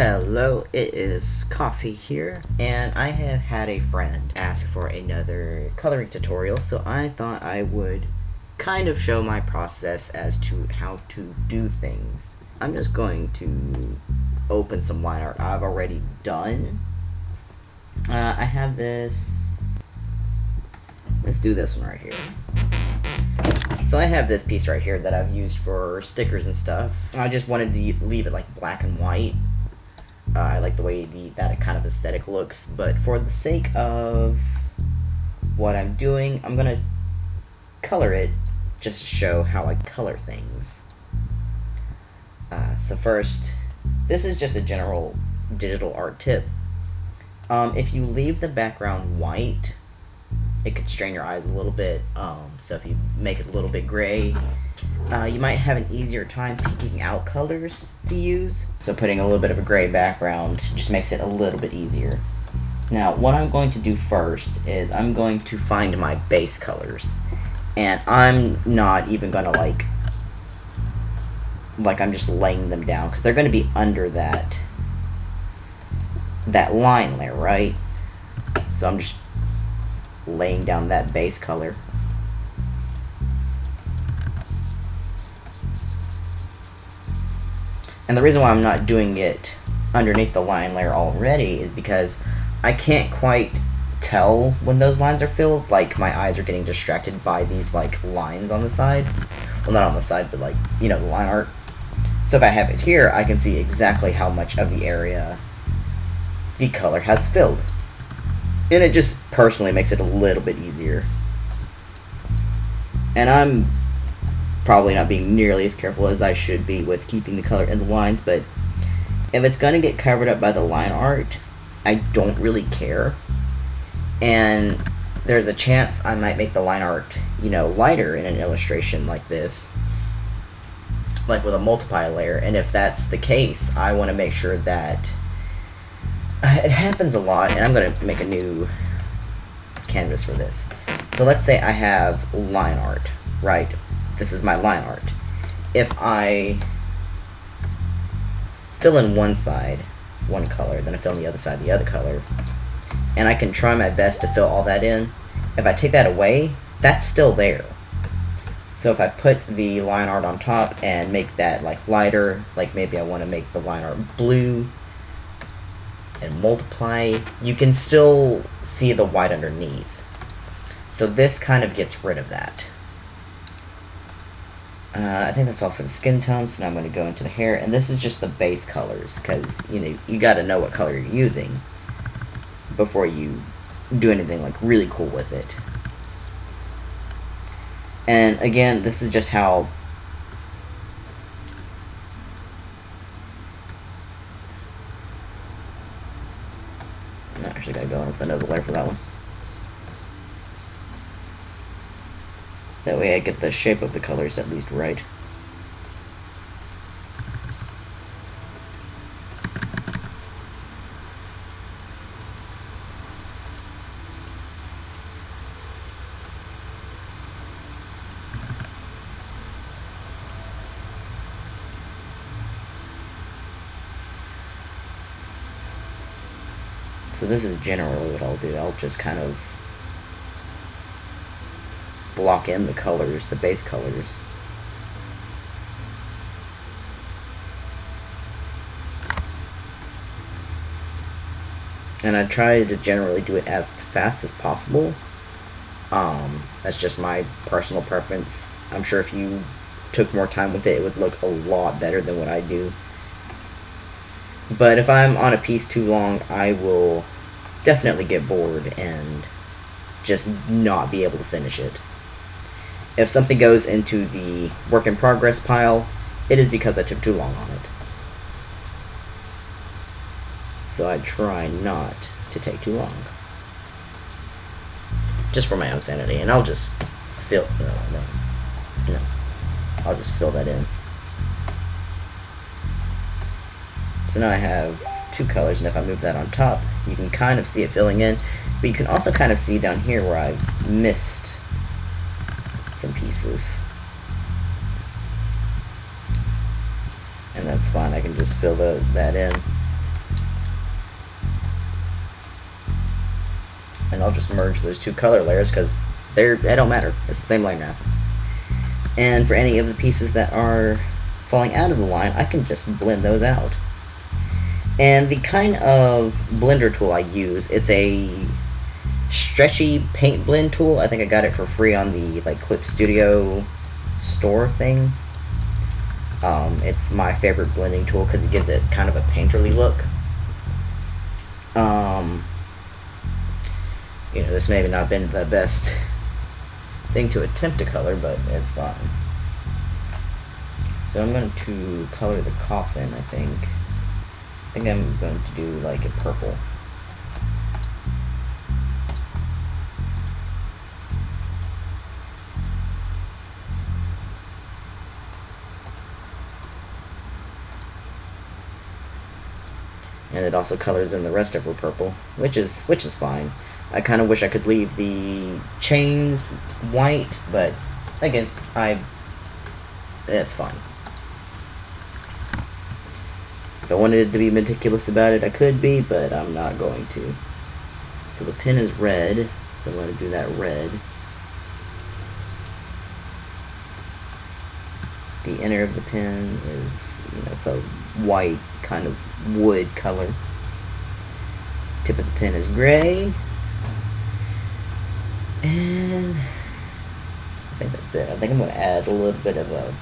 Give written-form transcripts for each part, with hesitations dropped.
Hello, it is Coffee here, and I have had a friend ask for another coloring tutorial, so I thought I would kind of show my process as to how to do things. I'm just going to open some line art I've already done. I have this. Let's do this one right here. So I have this piece right here that I've used for stickers and stuff. I just wanted to leave it like black and white. I like the way that kind of aesthetic looks, but for the sake of what I'm doing, I'm gonna color it just to show how I color things. So first, this is just a general digital art tip. If you leave the background white, it could strain your eyes a little bit, so if you make it a little bit gray, you might have an easier time picking out colors to use. So putting a little bit of a gray background just makes it a little bit easier. Now, what I'm going to do first is I'm going to find my base colors. And I'm not even going to like I'm just laying them down, because they're going to be under that line layer, right? So I'm just laying down that base color. And the reason why I'm not doing it underneath the line layer already is because I can't quite tell when those lines are filled. Like, my eyes are getting distracted by these like lines on the side. Well, not on the side, but like, you know, the line art. So if I have it here, I can see exactly how much of the area the color has filled. And it just personally makes it a little bit easier. And I'm probably not being nearly as careful as I should be with keeping the color in the lines, but if it's going to get covered up by the line art, I don't really care. And there's a chance I might make the line art, you know, lighter in an illustration like this, like with a multiply layer. And if that's the case, I want to make sure that it happens a lot, and I'm going to make a new canvas for this. So let's say I have line art, right? This is my line art. If I fill in one side one color, then I fill in the other side the other color, and I can try my best to fill all that in. If I take that away, that's still there. So if I put the line art on top and make that like lighter, like maybe I want to make the line art blue and multiply, you can still see the white underneath. So this kind of gets rid of that. I think that's all for the skin tones, so now I'm going to go into the hair, and this is just the base colors, because, you know, you got to know what color you're using before you do anything like really cool with it. And again, this is just how I actually got to go in with another layer for that one. That way I get the shape of the colors at least right. So this is generally what I'll do. I'll just kind of block in the colors, the base colors. And I try to generally do it as fast as possible. That's just my personal preference. I'm sure if you took more time with it, it would look a lot better than what I do. But if I'm on a piece too long, I will definitely get bored and just not be able to finish it. If something goes into the work in progress pile, it is because I took too long on it. So I try not to take too long. Just for my own sanity, and I'll just fill, no, I'll just fill that in. So now I have two colors, and if I move that on top, you can kind of see it filling in, but you can also kind of see down here where I've missed some pieces. And that's fine, I can just fill that in. I'll just merge those two color layers because they don't matter. It's the same layer now. And for any of the pieces that are falling out of the line, I can just blend those out. And the kind of blender tool I use, it's a stretchy paint blend tool. I think I got it for free on the Clip Studio store thing. It's my favorite blending tool because it gives it kind of a painterly look. You know, this may have not been the best thing to attempt to color, but it's fine. So I'm going to color the coffin, I think. I think I'm going to do like a purple. And it also colors in the rest of her purple, which is fine. I kind of wish I could leave the chains white, but again, it's fine. If I wanted to be meticulous about it, I could be, but I'm not going to. So the pen is red, so I'm going to do that red. The inner of the pen is, it's a white kind of wood color. Tip of the pen is gray. And I think that's it. I think I'm going to add a little bit of a...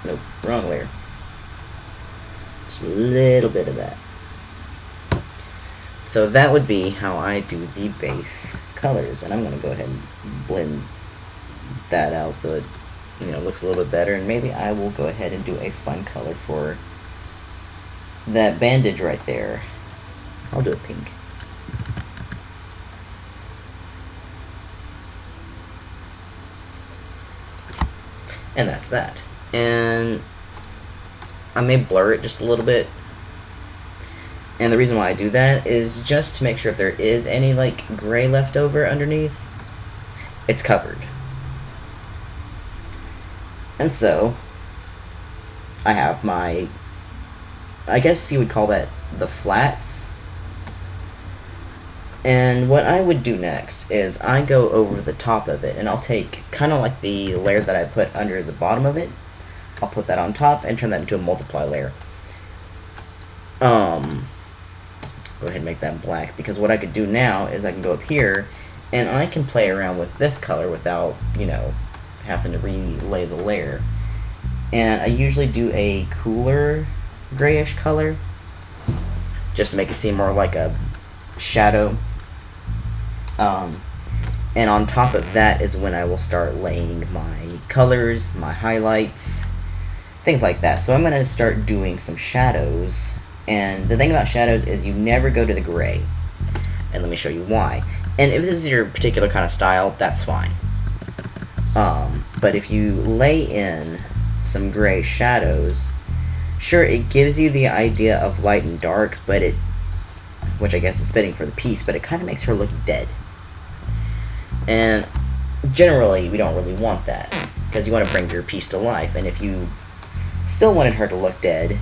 Nope, wrong layer. Just a little bit of that. So that would be how I do the base colors. And I'm going to go ahead and blend that out so it looks a little bit better. And maybe I will go ahead and do a fun color for that bandage right there. I'll do a pink. And that's that. And I may blur it just a little bit. And the reason why I do that is just to make sure if there is any gray left over underneath, it's covered. And so I have my, I guess you would call that the flats. And what I would do next is I go over the top of it, and I'll take kind of like the layer that I put under the bottom of it. I'll put that on top and turn that into a multiply layer. Go ahead and make that black, because what I could do now is I can go up here and I can play around with this color without, having to relay the layer. And I usually do a cooler grayish color just to make it seem more like a shadow. And on top of that is when I will start laying my colors, my highlights, things like that. So I'm going to start doing some shadows. And the thing about shadows is you never go to the gray. And let me show you why. And if this is your particular kind of style, that's fine. But if you lay in some gray shadows, sure, it gives you the idea of light and dark, but which I guess is fitting for the piece, but it kind of makes her look dead. And generally, we don't really want that, because you want to bring your piece to life. And if you still wanted her to look dead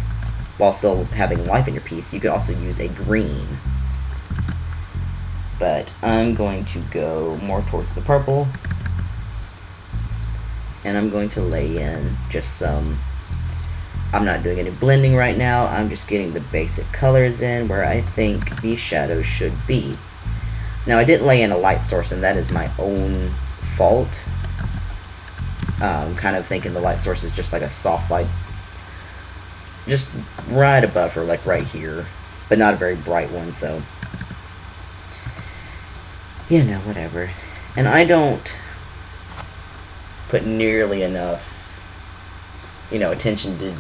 while still having life in your piece, you could also use a green. But I'm going to go more towards the purple, and I'm going to lay in just some... I'm not doing any blending right now, I'm just getting the basic colors in where I think these shadows should be. Now I didn't lay in a light source, and that is my own fault. I'm kind of thinking the light source is just like a soft light, just right above her, like right here, but not a very bright one, so whatever. And I don't put nearly enough attention to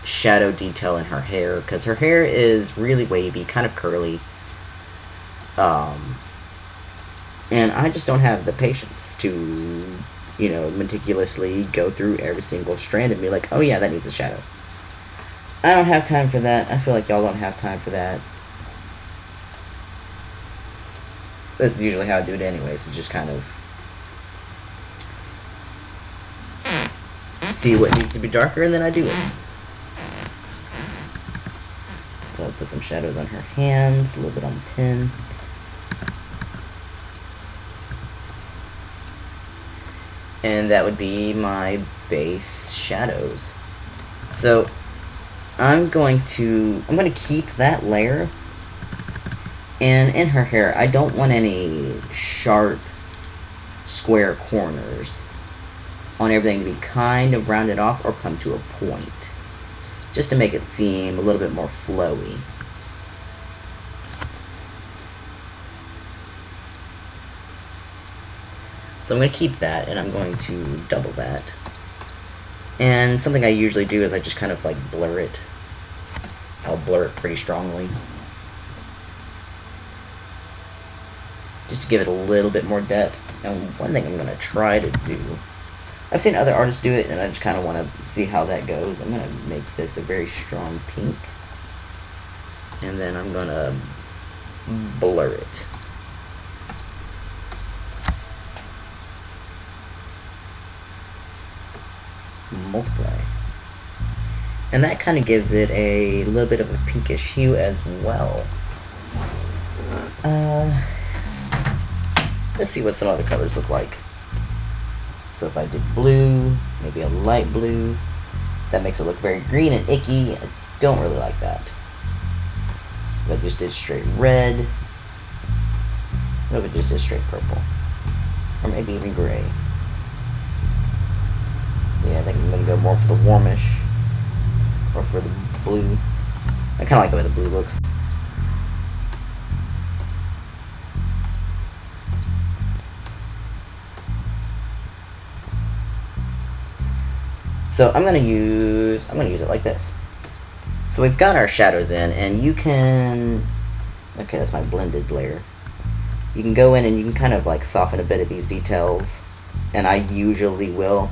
shadow detail in her hair, because her hair is really wavy, kind of curly, and I just don't have the patience to meticulously go through every single strand and be like, oh yeah, that needs a shadow. I don't have time for that. I feel like y'all don't have time for that. This is usually how I do it anyways, it's just kind of see what needs to be darker, and then I do it. So I'll put some shadows on her hands, a little bit on the pen. and that would be my base shadows. So I'm going to keep that layer, and in her hair I don't want any sharp square corners. I want everything to be kind of rounded off or come to a point, just to make it seem a little bit more flowy. So I'm going to keep that, and I'm going to double that. And something I usually do is I just kind of like blur it. I'll blur it pretty strongly, just to give it a little bit more depth. And one thing I'm going to try to do, I've seen other artists do it, and I just kind of want to see how that goes. I'm going to make this a very strong pink, and then I'm going to blur it. Multiply. And that kind of gives it a little bit of a pinkish hue as well. Let's see what some other colors look like. So if I did blue, maybe a light blue, that makes it look very green and icky. I don't really like that. If I just did straight red, what if I just did straight purple? Or maybe even gray. Yeah, I think I'm going to go more for the warmish, or for the blue. I kind of like the way the blue looks. So I'm going to use it like this. So we've got our shadows in, and you can, okay, that's my blended layer. You can go in and you can kind of like soften a bit of these details, and I usually will.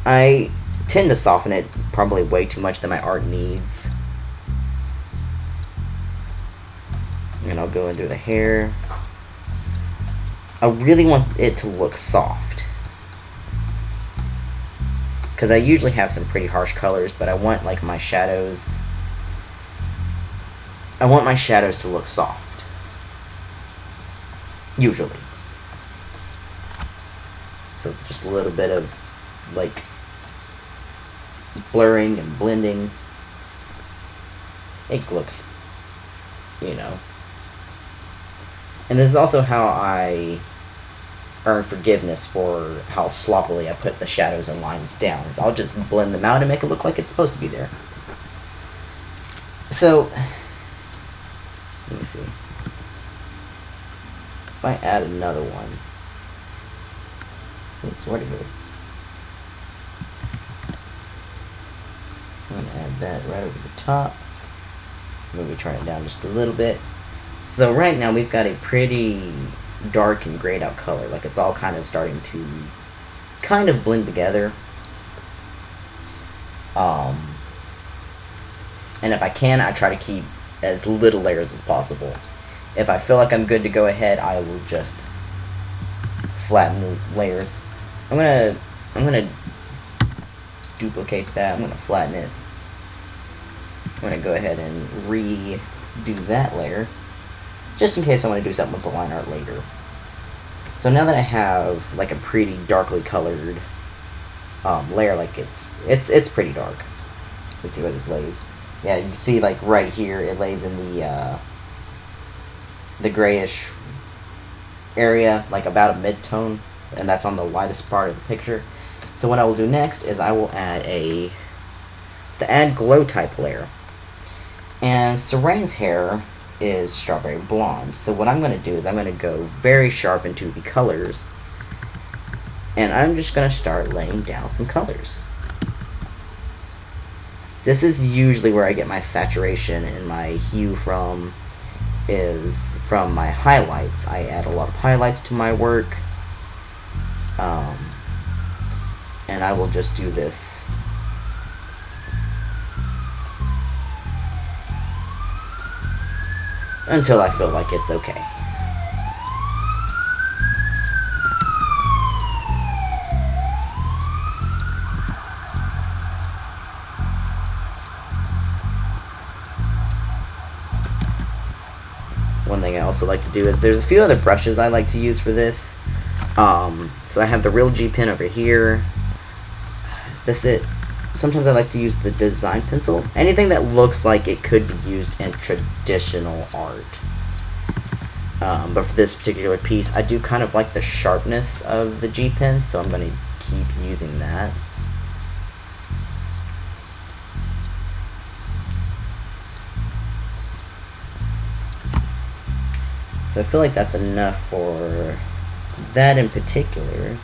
I tend to soften it probably way too much than my art needs. And I'll go in through the hair. I really want it to look soft, because I usually have some pretty harsh colors, but I want like my shadows, I want my shadows to look soft, usually. So just a little bit of like blurring and blending. It looks, you know. And this is also how I earn forgiveness for how sloppily I put the shadows and lines down. Is I'll just blend them out and make it look like it's supposed to be there. So, let me see. If I add another one. Oops, where'd it go? I'm going to add that right over the top. Maybe turn it down just a little bit. So right now we've got a pretty dark and grayed out color. Like it's all kind of starting to kind of blend together. And if I can, I try to keep as little layers as possible. If I feel like I'm good to go ahead, I will just flatten the layers. I'm gonna duplicate that. I'm gonna flatten it. I'm gonna go ahead and redo that layer, just in case I want to do something with the line art later. So now that I have like a pretty darkly colored layer, like it's pretty dark. Let's see where this lays. Yeah, you can see like right here it lays in the grayish area, like about a mid-tone, and that's on the lightest part of the picture. So what I will do next is I will add the add glow type layer. And Serane's hair is strawberry blonde. So what I'm going to do is I'm going to go very sharp into the colors, and I'm just going to start laying down some colors. This is usually where I get my saturation and my hue from, is from my highlights. I add a lot of highlights to my work, and I will just do this until I feel like it's okay. One thing I also like to do is there's a few other brushes I like to use for this. So I have the real G pen over here. Is this it? Sometimes I like to use the design pencil. Anything that looks like it could be used in traditional art. But for this particular piece, I do kind of like the sharpness of the G pen, so I'm going to keep using that. So I feel like that's enough for that in particular.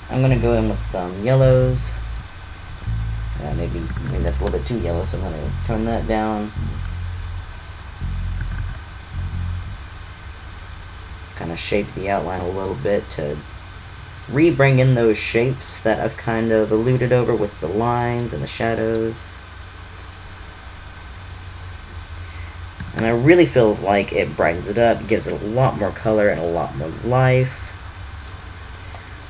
I'm going to go in with some yellows. Maybe that's a little bit too yellow, so I'm going to tone that down. Kind of shape the outline a little bit to bring in those shapes that I've kind of alluded over with the lines and the shadows. And I really feel like it brightens it up, gives it a lot more color and a lot more life.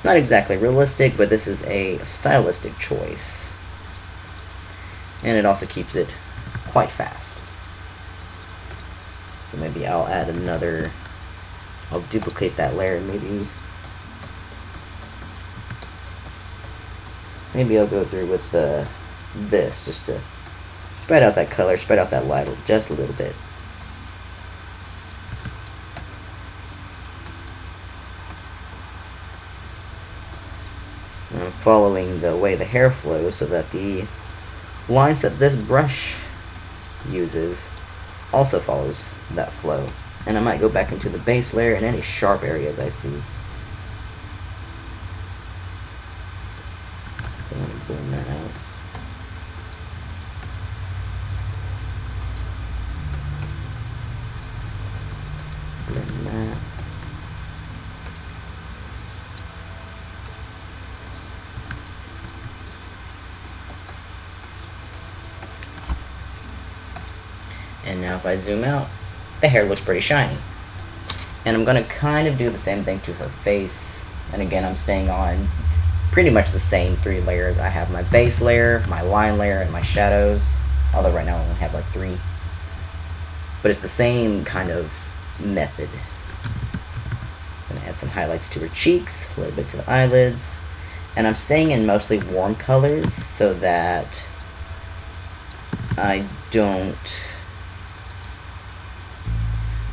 Not exactly realistic, but this is a stylistic choice. And it also keeps it quite fast. So maybe I'll add another, I'll duplicate that layer, maybe I'll go through with this just to spread out that color, spread out that light just a little bit. And I'm following the way the hair flows so that the lines that this brush uses also follows that flow. And I might go back into the base layer in any sharp areas I see. So I'm going to blend that out. Blend that. And now if I zoom out, the hair looks pretty shiny. And I'm going to kind of do the same thing to her face. And again, I'm staying on pretty much the same 3 layers. I have my base layer, my line layer, and my shadows. Although right now I only have like 3. But it's the same kind of method. I'm going to add some highlights to her cheeks, a little bit to the eyelids. And I'm staying in mostly warm colors so that I don't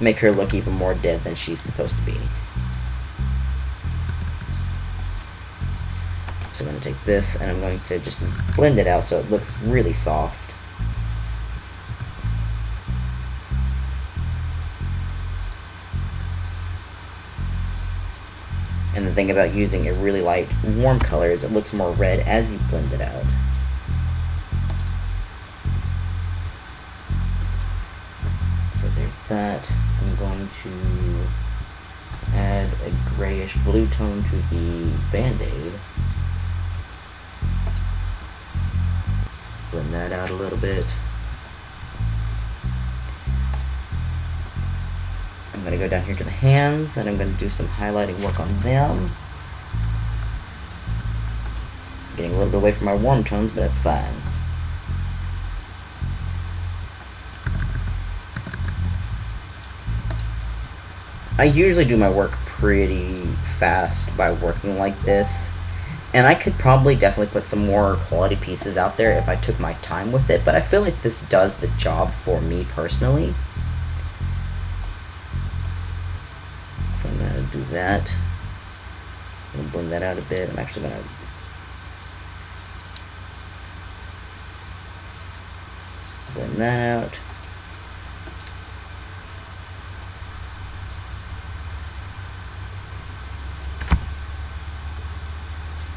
make her look even more dead than she's supposed to be. So I'm going to take this and I'm going to just blend it out so it looks really soft. And the thing about using a really light warm color is it looks more red as you blend it out. So there's that. I'm going to add a grayish blue tone to the Band-Aid. Blend that out a little bit. I'm going to go down here to the hands and I'm going to do some highlighting work on them. Getting a little bit away from my warm tones, but that's fine. I usually do my work pretty fast by working like this, and I could probably definitely put some more quality pieces out there if I took my time with it, but I feel like this does the job for me personally. So I'm going to do that. I'm going to blend that out a bit. I'm actually going to blend that out.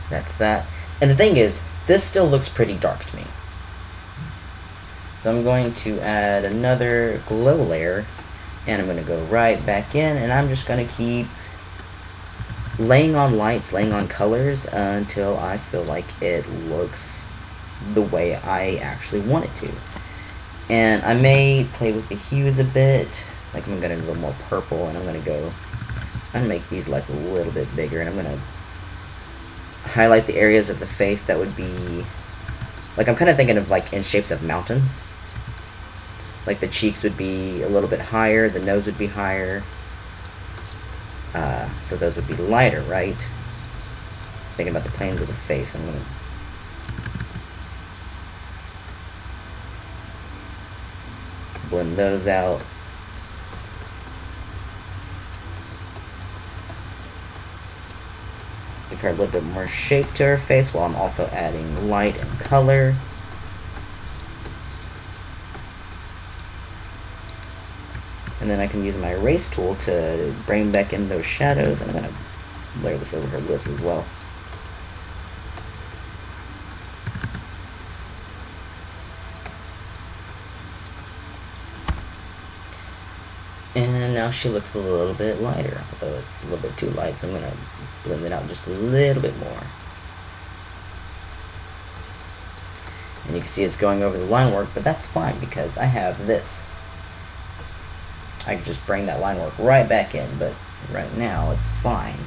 That's that. And the thing is, this still looks pretty dark to me. So I'm going to add another glow layer, and I'm going to go right back in, and I'm just going to keep laying on lights, laying on colors until I feel like it looks the way I actually want it to. And I may play with the hues a bit, like I'm going to do a little more purple, and I'm going to make these lights a little bit bigger, and I'm going to highlight the areas of the face that would be, like I'm kind of thinking of like in shapes of mountains. Like the cheeks would be a little bit higher, the nose would be higher. So those would be lighter, right? Thinking about the planes of the face, I'm gonna blend those out. Give her a little bit more shape to her face while I'm also adding light and color. And then I can use my erase tool to bring back in those shadows, and I'm going to layer this over her lips as well. And now she looks a little bit lighter, although it's a little bit too light, so I'm going to blend it out just a little bit more. And you can see it's going over the line work, but that's fine because I have this. I can just bring that line work right back in, but right now it's fine.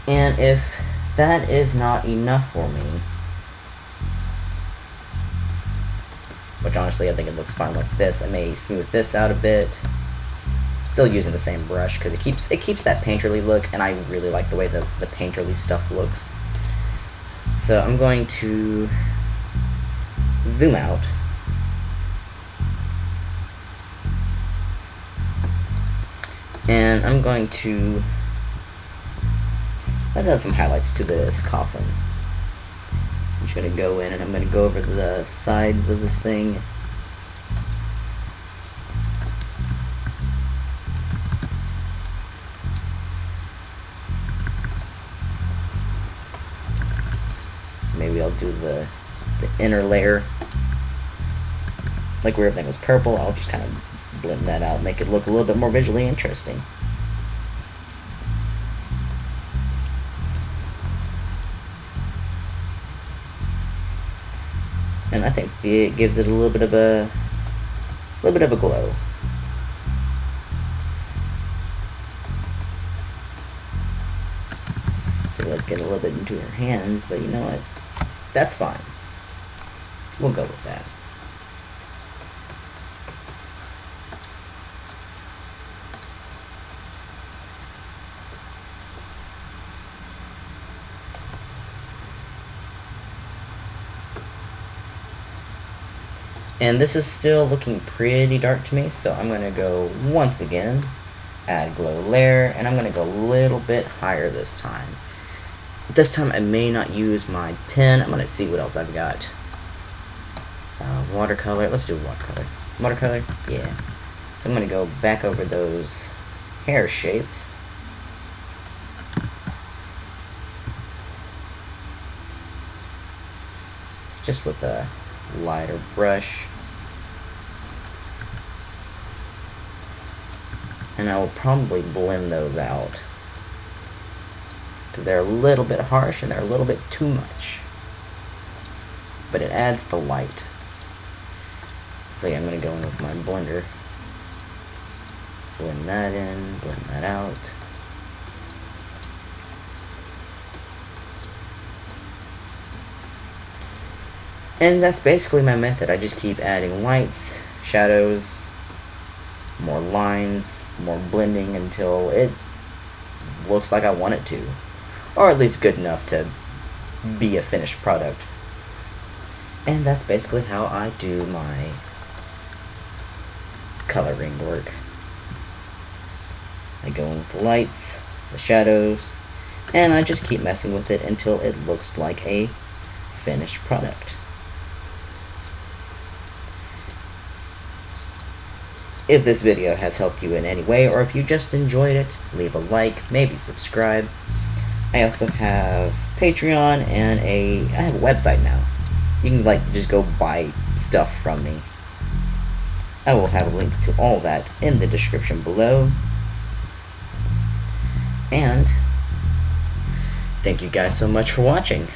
And if that is not enough for me, which honestly I think it looks fine like this, I may smooth this out a bit. Still using the same brush because it keeps that painterly look, and I really like the way the painterly stuff looks. So I'm going to zoom out. And I'm going to, let's add some highlights to this coffin. I'm just going to go in and I'm going to go over the sides of this thing. Maybe I'll do the inner layer. Like where everything was purple, I'll just kind of blend that out, make it look a little bit more visually interesting. And I think it gives it a little bit of a glow. So let's get a little bit into her hands, but you know what? That's fine. We'll go with that. And this is still looking pretty dark to me, so I'm going to go once again, add glow layer, and I'm going to go a little bit higher this time. This time I may not use my pen. I'm going to see what else I've got. Watercolor. Let's do watercolor. Watercolor? Yeah. So I'm going to go back over those hair shapes. Just with a lighter brush. And I will probably blend those out because they're a little bit harsh and they're a little bit too much, but it adds the light. So yeah, I'm going to go in with my blender, blend that in, blend that out. And that's basically my method. I just keep adding lights, shadows, more lines, more blending until it looks like I want it to. Or at least good enough to be a finished product. And that's basically how I do my coloring work. I go in with the lights, the shadows, and I just keep messing with it until it looks like a finished product. If this video has helped you in any way, or if you just enjoyed it, leave a like, maybe subscribe. I also have Patreon and I have a website now. You can just go buy stuff from me. I will have a link to all that in the description below. And thank you guys so much for watching.